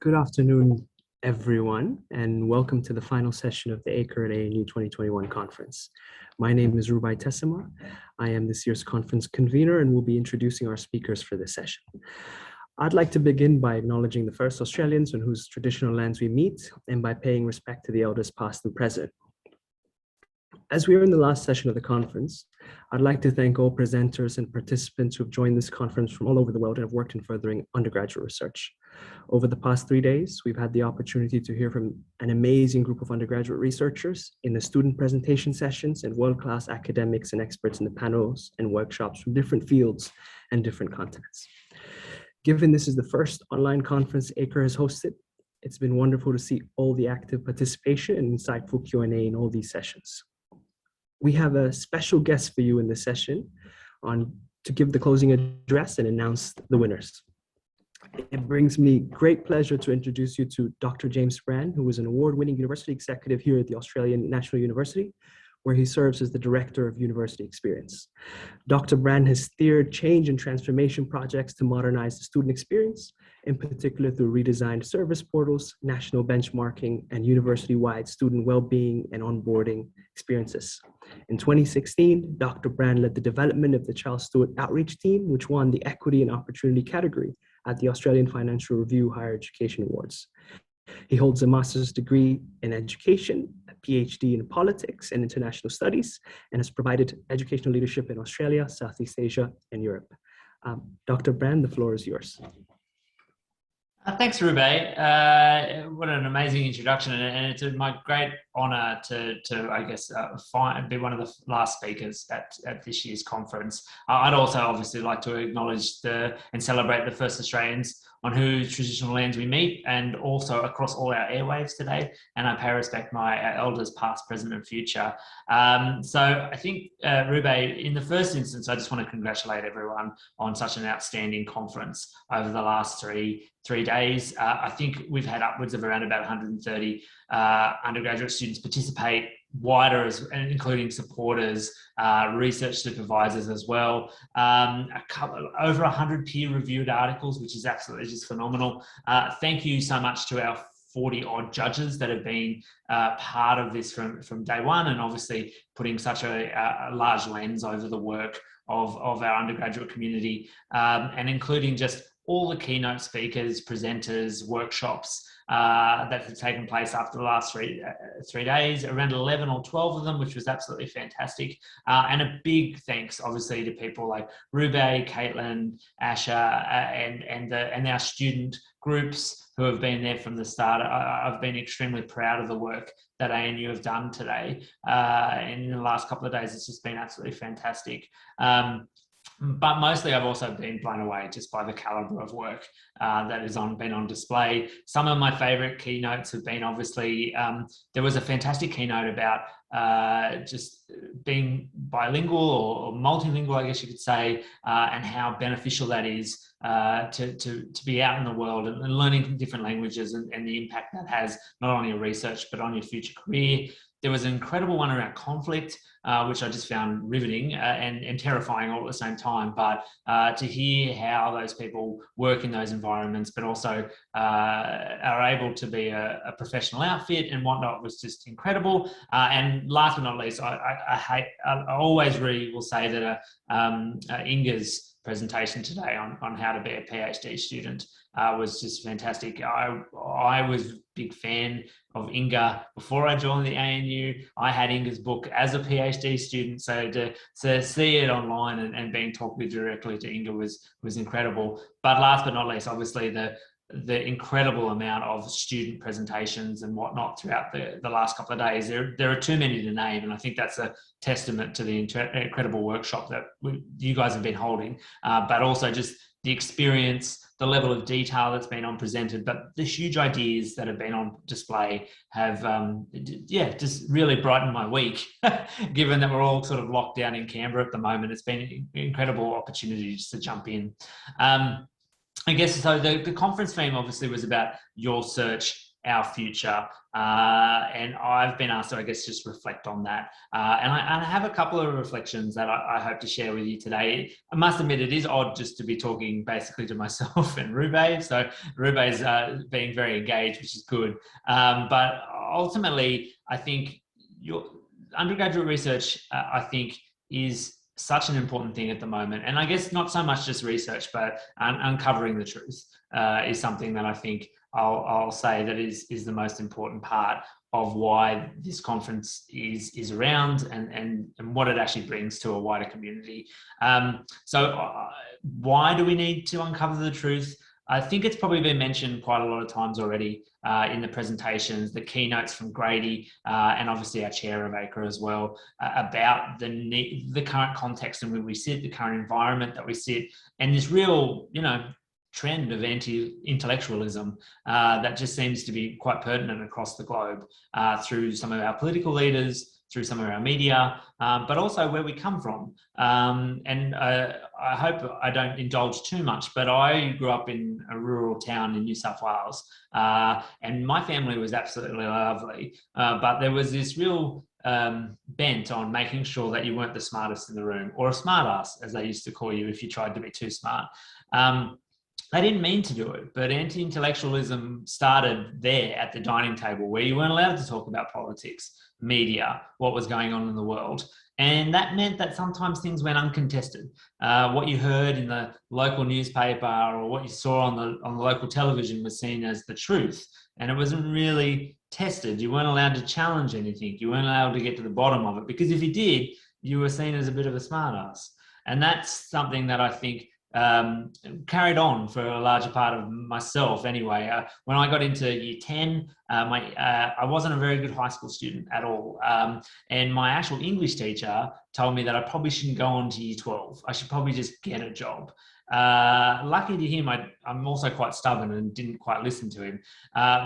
Good afternoon, everyone, and welcome to the final session of the ACUR at ANU 2021 conference. My name is Rubai Tessima. I am this year's conference convener and will be introducing our speakers for this session. I'd like to begin by acknowledging the first Australians on whose traditional lands we meet and by paying respect to the elders past and present. As we are in the last session of the conference, I'd like to thank all presenters and participants who have joined this conference from all over the world and have worked in furthering undergraduate research. Over the past 3 days, we've had the opportunity to hear from an amazing group of undergraduate researchers in the student presentation sessions and world-class academics and experts in the panels and workshops from different fields and different contexts. Given this is the first online conference ACUR has hosted, it's been wonderful to see all the active participation and insightful Q&A in all these sessions. We have a special guest for you in this session to give the closing address and announce the winners. It brings me great pleasure to introduce you to Dr. James Brand, who is an award-winning university executive here at the Australian National University, where he serves as the Director of University Experience. Dr. Brand has steered change and transformation projects to modernize the student experience, in particular through redesigned service portals, national benchmarking, and university-wide student well-being and onboarding experiences. In 2016, Dr. Brand led the development of the Charles Stewart Outreach Team, which won the Equity and Opportunity category at the Australian Financial Review Higher Education Awards. He holds a master's degree in education, a PhD in politics and international studies, and has provided educational leadership in Australia, Southeast Asia, and Europe. Dr. Brand, the floor is yours. Thanks, Rubai. What an amazing introduction, and it's my great honour to I guess, be one of the last speakers at this year's conference. I'd also obviously like to acknowledge and celebrate the first Australians on whose traditional lands we meet, and also across all our airwaves today. And I pay respect my elders past, present, and future. So I think, Rubai, in the first instance, I just want to congratulate everyone on such an outstanding conference over the last three days. I think we've had upwards of around about 130 undergraduate students participate, wider, including supporters, research supervisors as well. Over 100 peer-reviewed articles, which is absolutely just phenomenal. Thank you so much to our 40-odd judges that have been part of this from day one, and obviously putting such a large lens over the work of our undergraduate community, and including just all the keynote speakers, presenters, workshops that have taken place after the last three days, around 11 or 12 of them, which was absolutely fantastic. And a big thanks, obviously, to people like Rubai, Caitlin, Asha, and our student groups who have been there from the start. I've been extremely proud of the work that ANU have done today. And in the last couple of days, it's just been absolutely fantastic. But mostly I've also been blown away just by the caliber of work that has been on display. Some of my favorite keynotes have been, obviously, there was a fantastic keynote about just being bilingual or multilingual, I guess you could say, and how beneficial that is to be out in the world and learning different languages and the impact that has not only your research, but on your future career. There was an incredible one around conflict, which I just found riveting and terrifying all at the same time. But to hear how those people work in those environments, but also are able to be a professional outfit and whatnot, was just incredible. And last but not least, I always really will say that Inga's presentation today on how to be a PhD student was just fantastic. I was a big fan of Inga before I joined the ANU. I had Inga's book as a PhD student, so to see it online and being talked with directly to Inga was incredible. But last but not least, obviously the incredible amount of student presentations and whatnot throughout the last couple of days. There are too many to name, and I think that's a testament to the incredible workshop that you guys have been holding, but also just the experience, the level of detail that's been presented, but the huge ideas that have been on display have, just really brightened my week, given that we're all sort of locked down in Canberra at the moment. It's been an incredible opportunity just to jump in. I guess so. The conference theme obviously was about your search our future. And I've been asked to, I guess, just reflect on that. And I have a couple of reflections that I hope to share with you today. I must admit, it is odd just to be talking basically to myself and Rube. So Rube's being very engaged, which is good. But ultimately, I think your undergraduate research, I think, is such an important thing at the moment. And I guess not so much just research, but uncovering the truth is something that I think I'll say that is the most important part of why this conference is around and what it actually brings to a wider community. So why do we need to uncover the truth? I think it's probably been mentioned quite a lot of times already in the presentations, the keynotes from Grady, and obviously our chair of ACUR as well, about the current context in which we sit, the current environment that we sit, and this real, trend of anti-intellectualism that just seems to be quite pertinent across the globe through some of our political leaders, through some of our media, but also where we come from. And I hope I don't indulge too much, but I grew up in a rural town in New South Wales, and my family was absolutely lovely, but there was this real bent on making sure that you weren't the smartest in the room, or a smart ass, as they used to call you if you tried to be too smart. They didn't mean to do it, but anti-intellectualism started there at the dining table, where you weren't allowed to talk about politics, media, what was going on in the world. And that meant that sometimes things went uncontested. What you heard in the local newspaper or what you saw on the local television was seen as the truth, and it wasn't really tested. You weren't allowed to challenge anything. You weren't allowed to get to the bottom of it, because if you did, you were seen as a bit of a smartass. And that's something that I think carried on for a larger part of myself anyway. When I got into year 10, I wasn't a very good high school student at all. And my actual English teacher told me that I probably shouldn't go on to year 12. I should probably just get a job. Lucky to him, I'm also quite stubborn and didn't quite listen to him,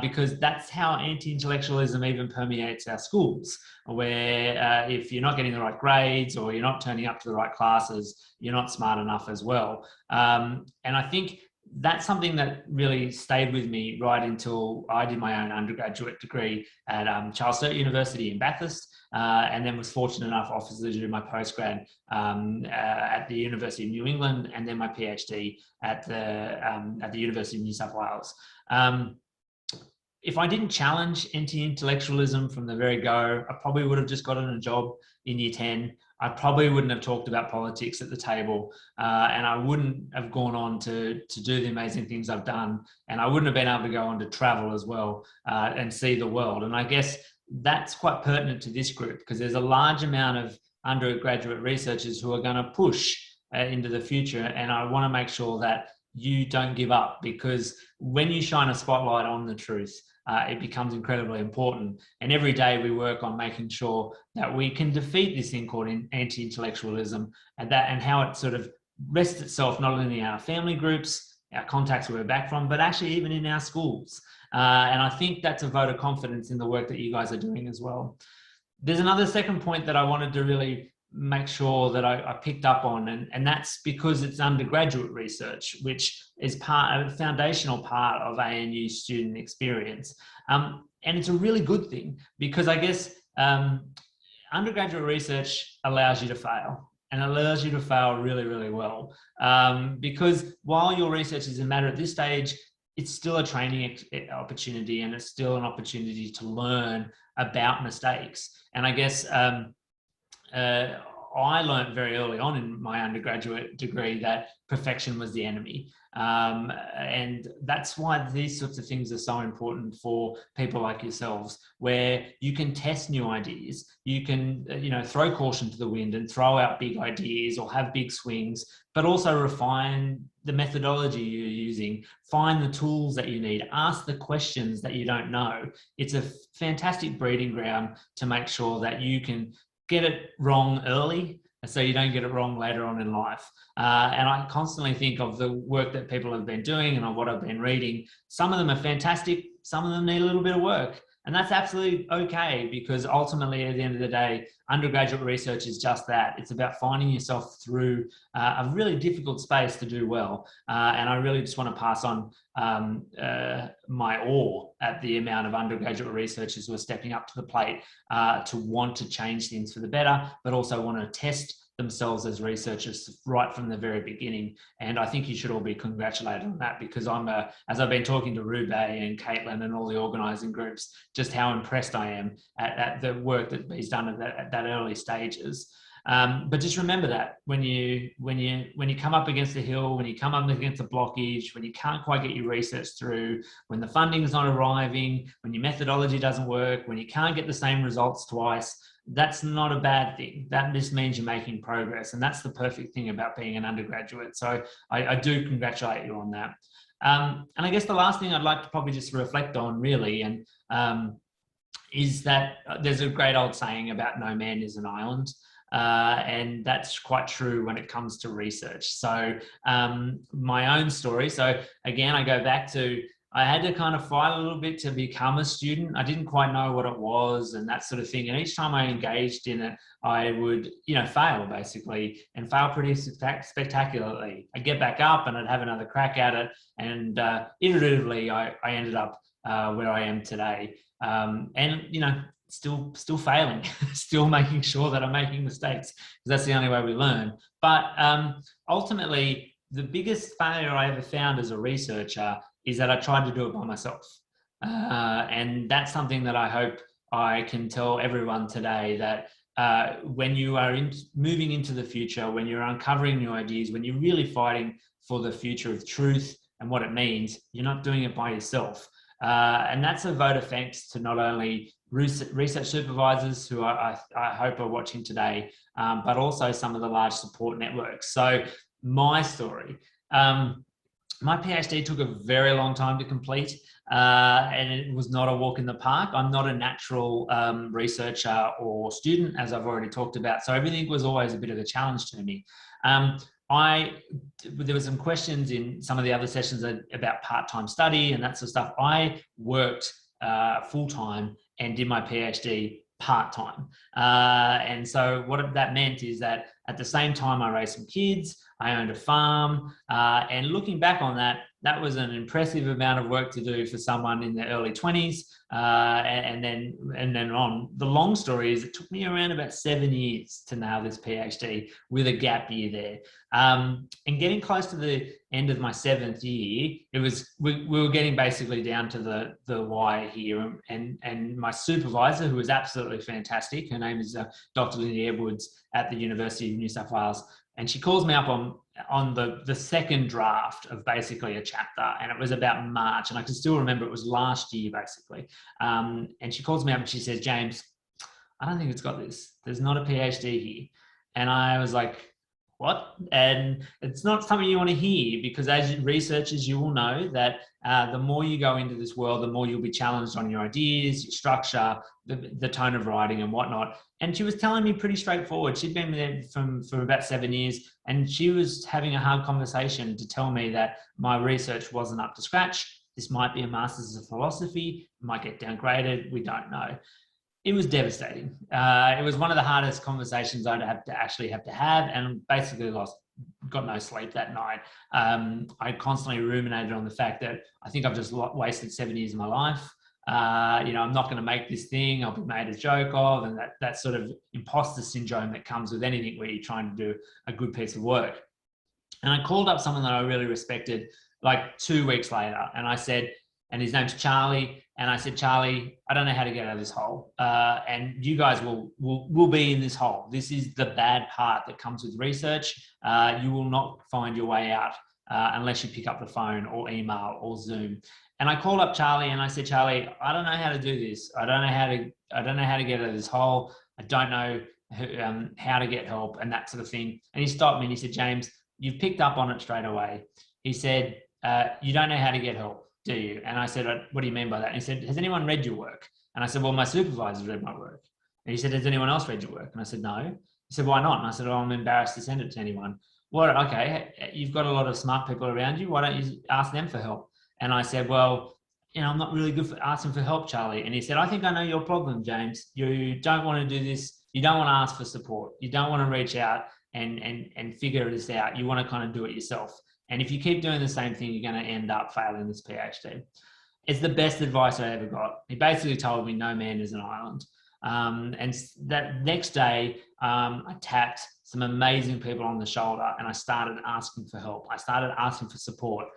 because that's how anti-intellectualism even permeates our schools, where if you're not getting the right grades or you're not turning up to the right classes, you're not smart enough as well. And I think that's something that really stayed with me right until I did my own undergraduate degree at Charles Sturt University in Bathurst, and then was fortunate enough obviously to do my postgrad at the University of New England, and then my PhD at the University of New South Wales. If I didn't challenge anti-intellectualism from the very go, I probably would have just gotten a job in year 10. I probably wouldn't have talked about politics at the table, and I wouldn't have gone on to do the amazing things I've done, and I wouldn't have been able to go on to travel as well and see the world. And I guess that's quite pertinent to this group, because there's a large amount of undergraduate researchers who are going to push into the future, and I want to make sure that you don't give up, because when you shine a spotlight on the truth, it becomes incredibly important. And every day we work on making sure that we can defeat this thing called anti-intellectualism, and how it sort of rests itself not only in our family groups, our contacts where we're back from, but actually even in our schools. And I think that's a vote of confidence in the work that you guys are doing as well. There's another second point that I wanted to really make sure that I picked up on, and that's because it's undergraduate research, which is a foundational part of ANU student experience. And it's a really good thing, because I guess undergraduate research allows you to fail, and allows you to fail really, really well. Because while your research doesn't matter at this stage, it's still a training opportunity, and it's still an opportunity to learn about mistakes. And I guess I learned very early on in my undergraduate degree that perfection was the enemy. And that's why these sorts of things are so important for people like yourselves, where you can test new ideas, you can throw caution to the wind and throw out big ideas or have big swings, but also refine the methodology you're using, find the tools that you need, ask the questions that you don't know. It's a fantastic breeding ground to make sure that you can get it wrong early, so you don't get it wrong later on in life. And I constantly think of the work that people have been doing and of what I've been reading. Some of them are fantastic. Some of them need a little bit of work. And that's absolutely okay, because ultimately, at the end of the day, undergraduate research is just that. It's about finding yourself through a really difficult space to do well. And I really just want to pass on my awe at the amount of undergraduate researchers who are stepping up to the plate to want to change things for the better, but also want to test themselves as researchers right from the very beginning. And I think you should all be congratulated on that, because as I've been talking to Rube and Caitlin and all the organising groups, just how impressed I am at the work that he's done at that early stages. But just remember that when you come up against a hill, when you come up against a blockage, when you can't quite get your research through, when the funding is not arriving, when your methodology doesn't work, when you can't get the same results twice, that's not a bad thing. That just means you're making progress. And that's the perfect thing about being an undergraduate. So I do congratulate you on that. And I guess the last thing I'd like to probably just reflect on really, and is that there's a great old saying about no man is an island. And that's quite true when it comes to research. So my own story. So again, I go back to, I had to kind of fight a little bit to become a student. I didn't quite know what it was and that sort of thing. And each time I engaged in it, I would, fail basically, and fail pretty spectacularly. I'd get back up and I'd have another crack at it. And iteratively, I ended up where I am today. And, still failing, still making sure that I'm making mistakes, because that's the only way we learn. But ultimately, the biggest failure I ever found as a researcher is that I tried to do it by myself. And that's something that I hope I can tell everyone today, that when you are moving into the future, when you're uncovering new ideas, when you're really fighting for the future of truth and what it means, you're not doing it by yourself. And that's a vote of thanks to not only research supervisors who I hope are watching today, but also some of the large support networks. So my story, my PhD took a very long time to complete, and it was not a walk in the park. I'm not a natural researcher or student, as I've already talked about. So everything was always a bit of a challenge to me. There were some questions in some of the other sessions about part-time study and that sort of stuff. I worked full-time and did my PhD part-time. And so what that meant is that at the same time I raised some kids, I owned a farm, and looking back on that, that was an impressive amount of work to do for someone in their early 20s. And then on. The long story is it took me around about 7 years to nail this PhD, with a gap year there. And getting close to the end of my 7th year, we were getting basically down to the wire here. And my supervisor, who was absolutely fantastic, her name is Dr. Lindy Edwards at the University of New South Wales. And she calls me up on the second draft of basically a chapter, and it was about March, and I can still remember it was last year basically. And she calls me up and she says, "James, I don't think it's got this. There's not a PhD here." And I was like, "What?" And it's not something you want to hear, because as researchers, you will know that the more you go into this world, the more you'll be challenged on your ideas, your structure, the tone of writing and whatnot. And she was telling me pretty straightforward. She'd been there for about 7 years, and she was having a hard conversation to tell me that my research wasn't up to scratch. This might be a master's of philosophy, it might get downgraded, we don't know. It was devastating. It was one of the hardest conversations I'd have to have, and basically got no sleep that night. I constantly ruminated on the fact that I think I've just wasted 7 years of my life. I'm not going to make this thing. I'll be made a joke of, and that sort of imposter syndrome that comes with anything where you're trying to do a good piece of work. And I called up someone that I really respected like 2 weeks later, and I said, and his name's Charlie. And I said, "Charlie, I don't know how to get out of this hole. And you guys will be in this hole. This is the bad part that comes with research. You will not find your way out unless you pick up the phone or email or Zoom." And I called up Charlie and I said, "Charlie, I don't know how to do this. I don't know how to get out of this hole. I don't know how to get help," and that sort of thing. And he stopped me and he said, "James, you've picked up on it straight away." He said, "You don't know how to get help, do you?" And I said, "What do you mean by that?" And he said, "Has anyone read your work?" And I said, "Well, my supervisor's read my work." And he said, "Has anyone else read your work?" And I said, "No." He said, "Why not?" And I said, "Oh, I'm embarrassed to send it to anyone." "Well, okay, you've got a lot of smart people around you. Why don't you ask them for help?" And I said, "Well, I'm not really good for asking for help, Charlie. And he said, I think I know your problem, James. You don't want to do this. You don't want to ask for support. You don't want to reach out and figure this out. You want to kind of do it yourself. And if you keep doing the same thing, you're going to end up failing this PhD. It's the best advice I ever got. He basically told me no man is an island. And that next day, I tapped some amazing people on the shoulder and I started asking for help. I started asking for support.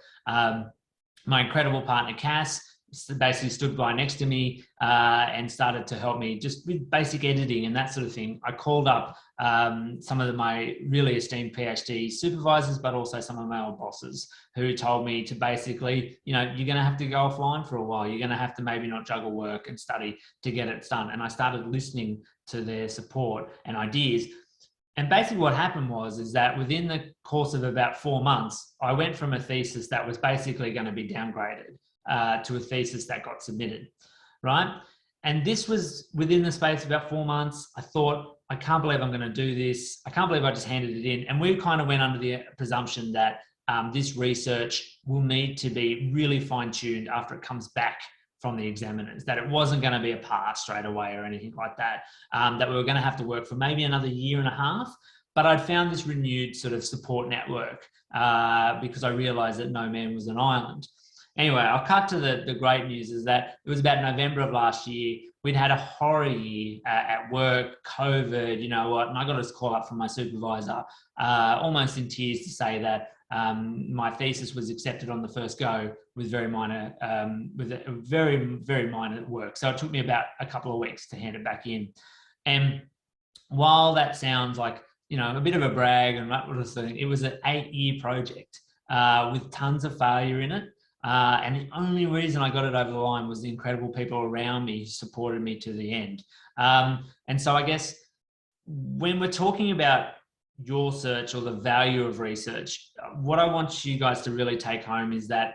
My incredible partner, Cass, basically stood by next to me and started to help me just with basic editing and that sort of thing. I called up some of my really esteemed PhD supervisors, but also some of my old bosses who told me to basically, you're going to have to go offline for a while. You're going to have to maybe not juggle work and study to get it done. And I started listening to their support and ideas. And basically what happened is that within the course of about 4 months, I went from a thesis that was basically going to be downgraded to a thesis that got submitted, right? And this was within the space of about 4 months. I thought, I can't believe I'm going to do this. I can't believe I just handed it in. And we kind of went under the presumption that this research will need to be really fine-tuned after it comes back from the examiners, that it wasn't going to be a pass straight away or anything like that, that we were going to have to work for maybe another 1.5 years. But I'd found this renewed sort of support network because I realized that no man was an island. Anyway, I'll cut to the great news is that it was about November of last year. We'd had a horror year at work, COVID, you know what, and I got this call up from my supervisor, almost in tears to say that my thesis was accepted on the first go with very minor work. So it took me about a couple of weeks to hand it back in. And while that sounds like, a bit of a brag and that sort of thing, it was an 8-year project with tons of failure in it. And the only reason I got it over the line was the incredible people around me who supported me to the end. And so I guess when we're talking about your search or the value of research, what I want you guys to really take home is that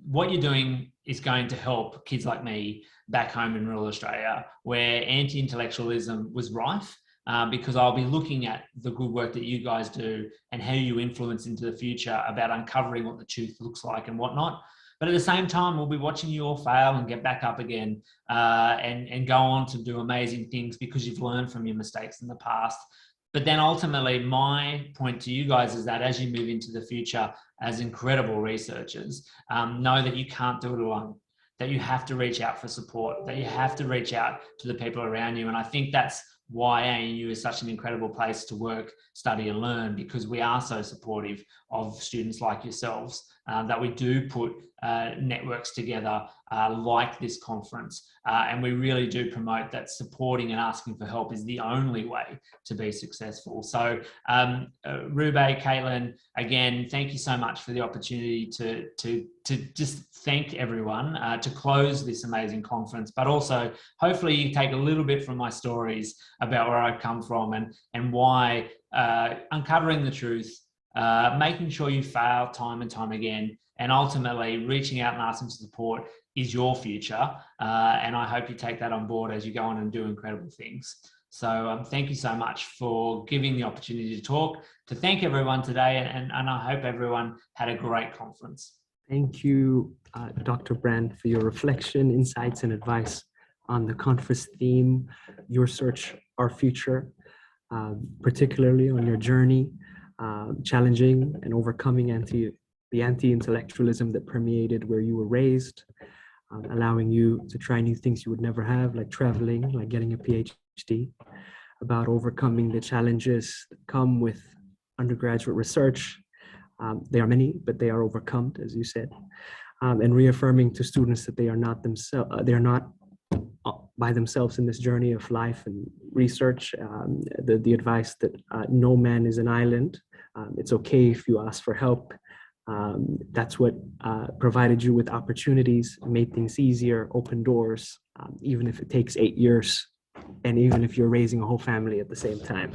what you're doing is going to help kids like me back home in rural Australia, where anti-intellectualism was rife, because I'll be looking at the good work that you guys do and how you influence into the future about uncovering what the truth looks like and whatnot. But at the same time, we'll be watching you all fail and get back up again and go on to do amazing things because you've learned from your mistakes in the past. But then ultimately, my point to you guys is that as you move into the future as incredible researchers, know that you can't do it alone, that you have to reach out for support, that you have to reach out to the people around you. And I think that's why ANU is such an incredible place to work, study and learn, because we are so supportive of students like yourselves, that we do put networks together like this conference. And we really do promote that supporting and asking for help is the only way to be successful. So Rube, Caitlin, again, thank you so much for the opportunity to just thank everyone to close this amazing conference, but also hopefully you take a little bit from my stories about where I come from and why uncovering the truth, making sure you fail time and time again, and ultimately reaching out and asking for support is your future. And I hope you take that on board as you go on and do incredible things. So thank you so much for giving the opportunity to talk, to thank everyone today, and I hope everyone had a great conference. Thank you, Dr. Brand, for your reflection, insights, and advice on the conference theme, Your Search, Our Future, particularly on your journey, challenging and overcoming the anti-intellectualism that permeated where you were raised, allowing you to try new things you would never have, like traveling, like getting a PhD, about overcoming the challenges that come with undergraduate research. There are many, but they are overcome, as you said, and reaffirming to students that they are not by themselves in this journey of life and research. The advice that no man is an island. It's okay if you ask for help. That's what provided you with opportunities, made things easier, opened doors, even if it takes 8 years, and even if you're raising a whole family at the same time.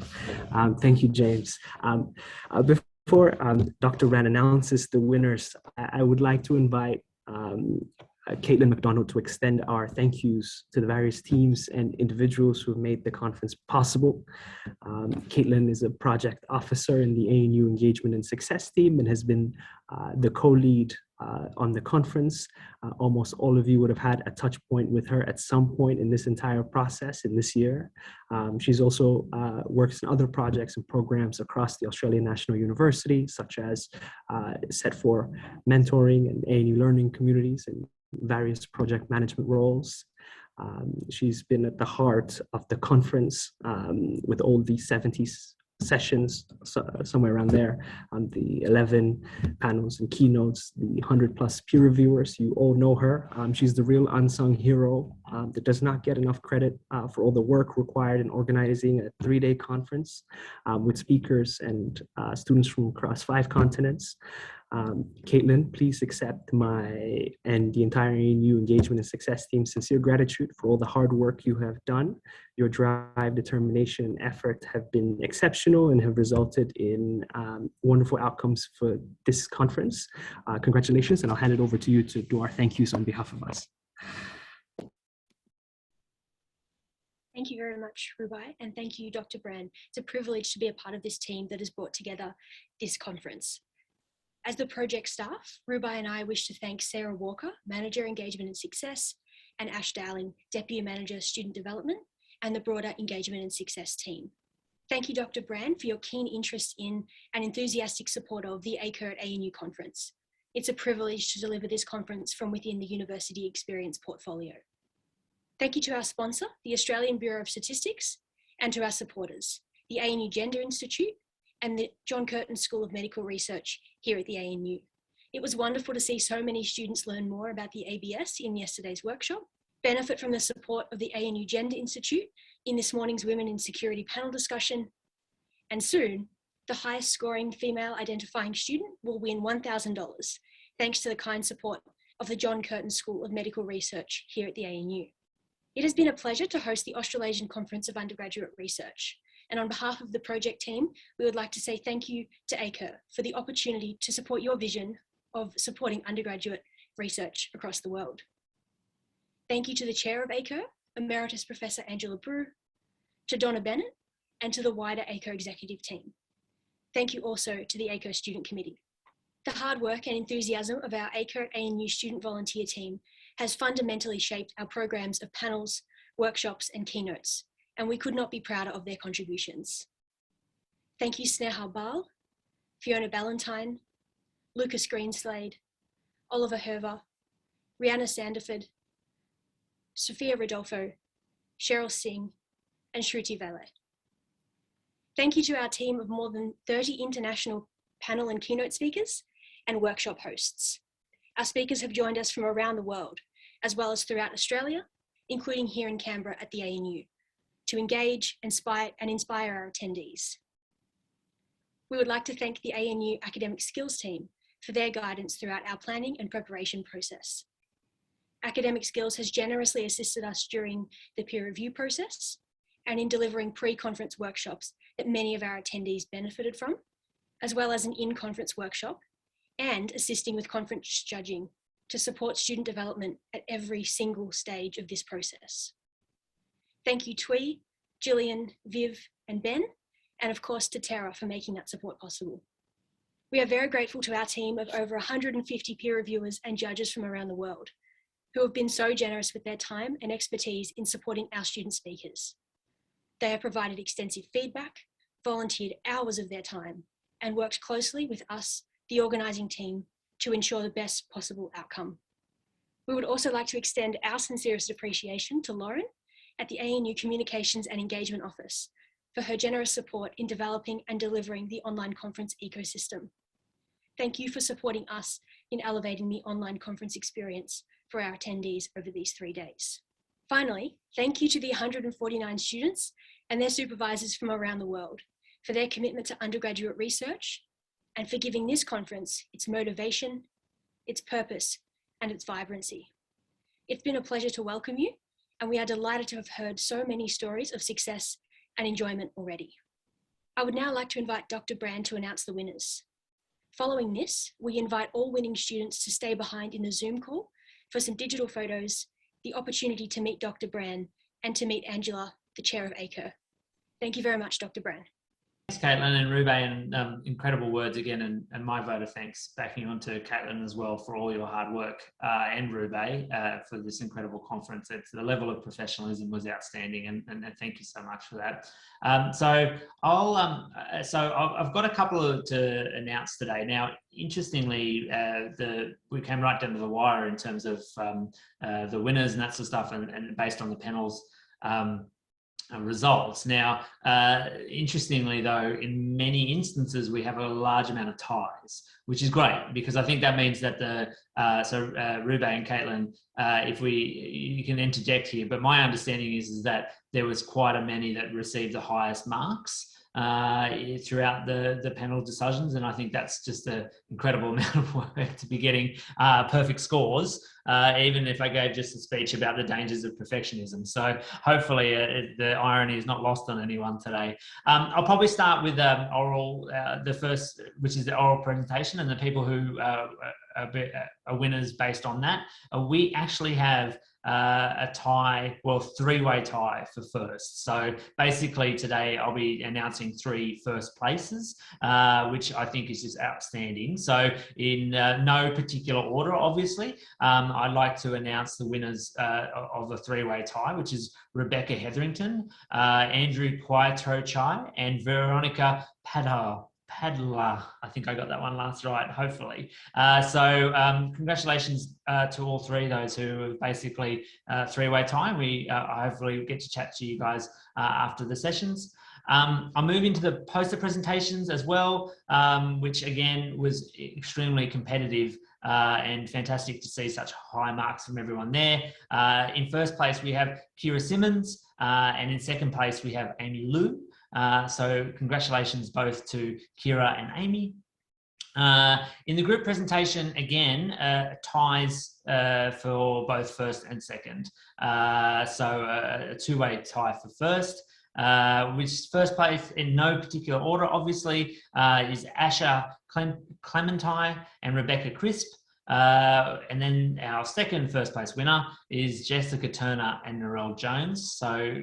Thank you, James. Before Dr. Rand announces the winners, I would like to invite Caitlin McDonald to extend our thank yous to the various teams and individuals who have made the conference possible. Caitlin is a project officer in the ANU Engagement and Success team and has been the co-lead on the conference. Almost all of you would have had a touch point with her at some point in this entire process in this year. She's also works in other projects and programs across the Australian National University, such as set for mentoring and ANU learning communities and various project management roles. She's been at the heart of the conference with all the 70 sessions, somewhere around there, the 11 panels and keynotes, the 100+ peer reviewers. You all know her. She's the real unsung hero that does not get enough credit for all the work required in organizing a 3-day conference with speakers and students from across 5 continents. Caitlin, please accept my and the entire ANU engagement and success team's sincere gratitude for all the hard work you have done. Your drive, determination, and effort have been exceptional and have resulted in wonderful outcomes for this conference. Congratulations, and I'll hand it over to you to do our thank yous on behalf of us. Thank you very much, Rubai, and thank you, Dr. Brand. It's a privilege to be a part of this team that has brought together this conference. As the project staff, Rubai and I wish to thank Sarah Walker, Manager Engagement and Success, and Ash Dowling, Deputy Manager Student Development, and the broader Engagement and Success team. Thank you, Dr. Brand, for your keen interest in and enthusiastic support of the ACUR at ANU conference. It's a privilege to deliver this conference from within the University Experience portfolio. Thank you to our sponsor, the Australian Bureau of Statistics, and to our supporters, the ANU Gender Institute, and the John Curtin School of Medical Research here at the ANU. It was wonderful to see so many students learn more about the ABS in yesterday's workshop, benefit from the support of the ANU Gender Institute in this morning's Women in Security panel discussion, and soon, the highest scoring female identifying student will win $1,000, thanks to the kind support of the John Curtin School of Medical Research here at the ANU. It has been a pleasure to host the Australasian Conference of Undergraduate Research. And on behalf of the project team, we would like to say thank you to ACUR for the opportunity to support your vision of supporting undergraduate research across the world. Thank you to the chair of ACUR, Emeritus Professor Angela Brew, to Donna Bennett, and to the wider ACUR executive team. Thank you also to the ACUR Student Committee. The hard work and enthusiasm of our ACUR ANU student volunteer team has fundamentally shaped our programs of panels, workshops, and keynotes, and we could not be prouder of their contributions. Thank you, Sneha Bal, Fiona Ballantyne, Lucas Greenslade, Oliver Herver, Rihanna Sandiford, Sophia Rodolfo, Cheryl Singh, and Shruti Vele. Thank you to our team of more than 30 international panel and keynote speakers and workshop hosts. Our speakers have joined us from around the world, as well as throughout Australia, including here in Canberra at the ANU, to engage, inspire our attendees. We would like to thank the ANU Academic Skills team for their guidance throughout our planning and preparation process. Academic Skills has generously assisted us during the peer review process and in delivering pre-conference workshops that many of our attendees benefited from, as well as an in-conference workshop, and assisting with conference judging to support student development at every single stage of this process. Thank you, Twee, Gillian, Viv, and Ben, and of course to Tara for making that support possible. We are very grateful to our team of over 150 peer reviewers and judges from around the world who have been so generous with their time and expertise in supporting our student speakers. They have provided extensive feedback, volunteered hours of their time, and worked closely with us, the organising team, to ensure the best possible outcome. We would also like to extend our sincerest appreciation to Lauren at the ANU Communications and Engagement Office for her generous support in developing and delivering the online conference ecosystem. Thank you for supporting us in elevating the online conference experience for our attendees over these 3 days. Finally, thank you to the 149 students and their supervisors from around the world for their commitment to undergraduate research and for giving this conference its motivation, its purpose, and its vibrancy. It's been a pleasure to welcome you, and we are delighted to have heard so many stories of success and enjoyment already. I would now like to invite Dr. Brand to announce the winners. Following this, we invite all winning students to stay behind in the Zoom call for some digital photos, the opportunity to meet Dr. Brand, and to meet Angela, the chair of ACUR. Thank you very much, Dr. Brand. Thanks, Caitlin and Rube, and incredible words again, and my vote of thanks backing on to Caitlin as well for all your hard work, and Rube for this incredible conference. The level of professionalism was outstanding, and thank you so much for that. So I've got a couple to announce today. Now, interestingly, we came right down to the wire in terms of the winners and that sort of stuff, and based on the panels. Results. Now, interestingly though, in many instances, we have a large amount of ties, which is great because I think that means that Rube and Caitlin, you can interject here, but my understanding is that there was quite a many that received the highest marks throughout the panel decisions, and I think that's just an incredible amount of work to be getting perfect scores, even if I gave just a speech about the dangers of perfectionism. So hopefully the irony is not lost on anyone today. I'll probably start with oral, the first, which is the oral presentation, and the people who are winners based on that. We actually have a tie, well, three-way tie for first. So basically today I'll be announcing 3 first places, which I think is just outstanding. So in no particular order, obviously, I'd like to announce the winners of the 3-way tie, which is Rebecca Hetherington, Andrew Quaitrochai, and Veronica Padla. I think I got that one last right, hopefully. So congratulations to all 3 of those who have basically 3-way tie. We hopefully get to chat to you guys after the sessions. I'll move into the poster presentations as well, which again was extremely competitive and fantastic to see such high marks from everyone there. In first place, we have Kira Simmons, and in second place, we have Amy Liu. So congratulations both to Kira and Amy. In the group presentation, again, ties for both first and second. So a 2-way tie for first, which first place in no particular order, obviously, is Asha Clementine and Rebecca Crisp. And then our second first place winner is Jessica Turner and Narelle Jones. So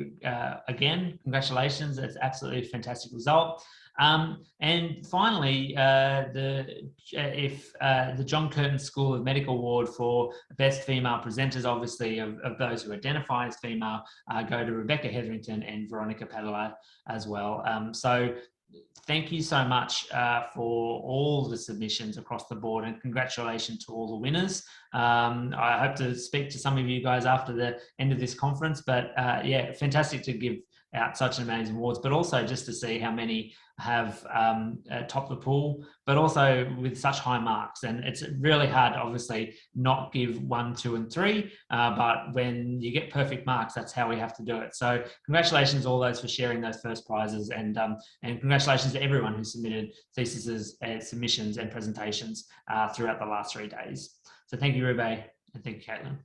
again, congratulations. That's absolutely a fantastic result. And finally, the John Curtin School of Medical Award for Best Female Presenters, obviously, of those who identify as female, go to Rebecca Hetherington and Veronica Padilla as well. So thank you so much for all the submissions across the board, and congratulations to all the winners. I hope to speak to some of you guys after the end of this conference, but yeah, fantastic to give out such amazing awards, but also just to see how many have topped the pool, but also with such high marks. And it's really hard, obviously, not give 1, 2, and 3, but when you get perfect marks, that's how we have to do it. So congratulations all those for sharing those first prizes, and congratulations to everyone who submitted theses and submissions and presentations throughout the last 3 days. So thank you, Rube, and thank you, Caitlin.